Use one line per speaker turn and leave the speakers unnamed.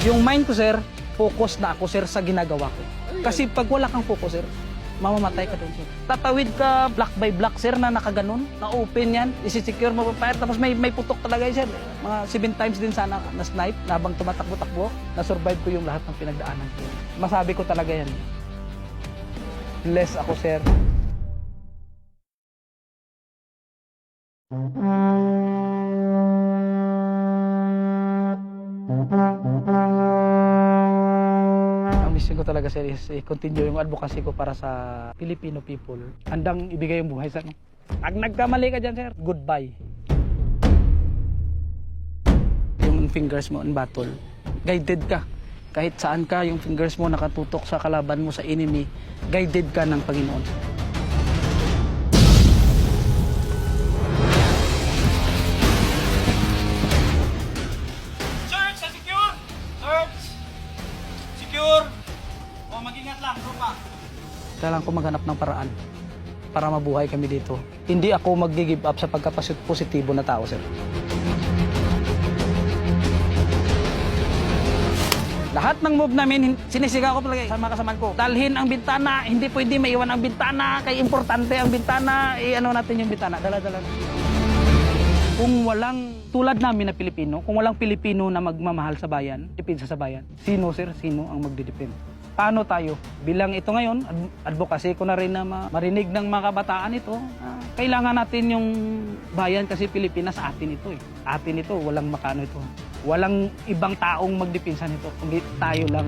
Yung mind ko, sir, focus na ako, sir, sa ginagawa ko. Kasi pag wala kang focus, sir, mamamatay ka doon, sir. Tatawid ka block by block, sir, na nakaganon, na-open yan, isi-secure mo pa fire, tapos may putok talaga yun, sir. Mga 7 times din sana na-snipe, na habang tumatakbo-takbo, na-survive ko yung lahat ng pinagdaanan ko. Masabi ko talaga yan. Bless ako, sir. Ang mission ko talaga, sir, is i-continue yung advocacy ko para sa Filipino people. Handang ibigay yung buhay sa ano. Pag nagkamali ka dyan, sir, goodbye. Yung fingers mo in battle, guided ka. Kahit saan ka, yung fingers mo nakatutok sa kalaban mo, sa enemy, guided ka ng Panginoon.
Search! Secure! Search! Secure! O, mag-ingat lang, tropa.
Kailangan ko maghanap ng paraan para mabuhay kami dito. Hindi ako mag-give up sa pagka-positibo na tao, sir. Lahat ng move namin, sinisigaw ko palagi sa mga kasamaan ko. Dalhin ang bintana, hindi pwede maiwan ang bintana, kaya importante ang bintana, i-ano natin yung bintana, dala-dala. Kung walang, tulad namin na Pilipino, kung walang Pilipino na magmamahal sa bayan, depensa sa bayan, sino, sir, sino ang magdidepend? Paano tayo? Bilang ito ngayon, advocacy ko na rin na marinig ng mga kabataan ito, kailangan natin yung bayan kasi Pilipinas atin ito eh. Atin ito, walang makano ito. Walang ibang taong magdepensa nito, kundi tayo lang.